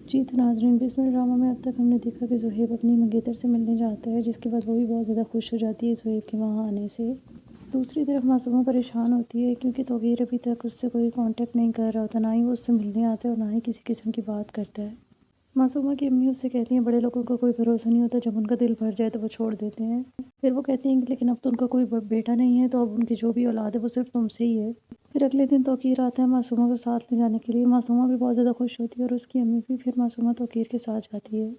جی تو ناظرین، بسمل ڈرامہ میں اب تک ہم نے دیکھا کہ زہیب اپنی منگیتر سے ملنے جاتا ہے، جس کے بعد وہ بھی بہت زیادہ خوش ہو جاتی ہے زہیب کے وہاں آنے سے۔ دوسری طرف معصومہ پریشان ہوتی ہے کیونکہ توقیر ابھی تک اس سے کوئی کانٹیکٹ نہیں کر رہا ہوتا، نہ ہی وہ اس سے ملنے آتا ہے اور نہ ہی کسی قسم کی بات کرتا ہے۔ معصومہ کی امی اس سے کہتی ہیں بڑے لوگوں کا کوئی بھروسہ نہیں ہوتا، جب ان کا دل بھر جائے تو وہ چھوڑ دیتے ہیں۔ پھر وہ کہتی ہیں کہ لیکن اب تو ان کا کوئی بیٹا نہیں ہے، تو اب ان کی جو بھی اولاد ہے وہ صرف تم سے ہی ہے۔ پھر اگلے دن توقیر آتا ہے معصومہ کو ساتھ لے جانے کے لیے۔ معصومہ بھی بہت زیادہ خوش ہوتی ہے اور اس کی امی بھی۔ پھر معصومہ توقیر کے ساتھ جاتی ہے۔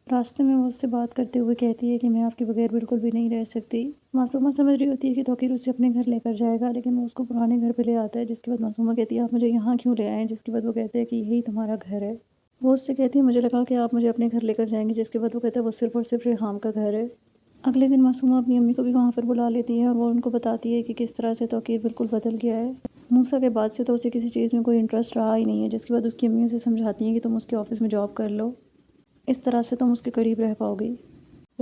راستے میں وہ اس سے بات کرتے ہوئے کہتی ہے کہ میں آپ کے بغیر بالکل بھی نہیں رہ سکتی۔ معصومہ سمجھ رہی ہوتی ہے کہ توقیر اسے اپنے گھر لے کر جائے گا، لیکن وہ اس کو پرانے گھر پہ لے آتا ہے، جس کے بعد معصومہ کہتی ہے آپ مجھے یہاں کیوں لے آئے ہیں، جس کے بعد وہ کہتے ہیں کہ یہی تمہارا گھر ہے۔ وہ اس سے کہتی ہے مجھے لگا کہ آپ مجھے اپنے گھر لے کر جائیں گے، جس کے بعد وہ کہتا ہے وہ صرف اور صرف ریحام کا گھر ہے۔ اگلے دن معصومہ اپنی امی کو بھی وہاں پر بلا لیتی ہے اور وہ ان کو بتاتی ہے کہ کس طرح سے توقیر بالکل بدل گیا ہے۔ موسیٰ کے بعد سے تو اسے کسی چیز میں کوئی انٹرسٹ رہا ہی نہیں ہے، جس کے بعد اس کی امی اسے سمجھاتی ہیں کہ تم اس کے آفس میں جاب کر لو، اس طرح سے تم اس کے قریب رہ پاؤ گی۔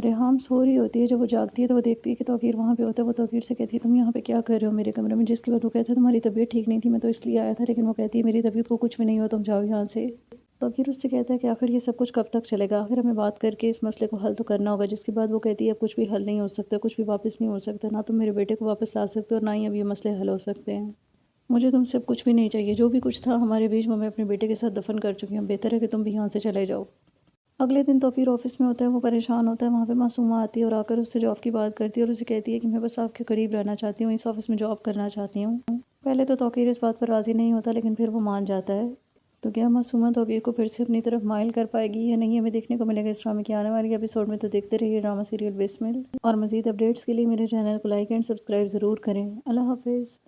ریحام سو رہی ہوتی ہے، جب وہ جاگتی ہے تو وہ دیکھتی ہے کہ توقیر وہاں پہ ہوتا ہے۔ وہ توقیر سے کہتی ہے تم یہاں پہ کیا کر رہے ہو میرے کمرے میں، جس کے بعد وہ کہتا ہے تمہاری طبیعت ٹھیک نہیں تھی، میں تو اس لیے آیا تھا، لیکن وہ کہتی ہے میری طبیعت کو کچھ بھی نہیں ہو، تم جاؤ یہاں سے۔ توقیر اس سے کہتا ہے کہ آخر یہ سب کچھ کب تک چلے گا، آخر ہمیں بات کر کے اس مسئلے کو حل تو کرنا ہوگا، جس کے بعد وہ کہتی ہے اب کچھ بھی حل نہیں ہو سکتا، کچھ بھی واپس نہیں ہو سکتا، نہ تم میرے بیٹے کو واپس لا سکتے اور نہ ہی اب یہ مسئلے حل ہو سکتے ہیں۔ مجھے تم سے اب کچھ بھی نہیں چاہیے، جو بھی کچھ تھا ہمارے بیچ میں اپنے بیٹے کے ساتھ دفن کر چکی ہوں، بہتر ہے کہ تم بھی یہاں سے چلے جاؤ۔ اگلے دن توقیر آفس میں ہوتا ہے، وہ پریشان ہوتا ہے۔ وہاں پہ معصومہ آتی ہے اور آ کر اس سے جاب کی بات کرتی ہے اور اسے کہتی ہے کہ میں بس آپ کے قریب رہنا چاہتی ہوں، اس آفس میں جاب کرنا چاہتی ہوں۔ پہلے تو توقیر اس بات پر راضی نہیں ہوتا، لیکن پھر وہ مان جاتا ہے۔ تو کیا معصومہ توقیر کو پھر سے اپنی طرف مائل کر پائے گی یا نہیں، ہمیں دیکھنے کو ملے گا اس ڈرامے کے آنے والی ایپیسوڈ میں۔ تو دیکھتے رہیے ڈرامہ سیریل بسمل، اور مزید اپڈیٹس کے لیے میرے چینل کو لائک اینڈ سبسکرائب ضرور کریں۔ اللہ حافظ۔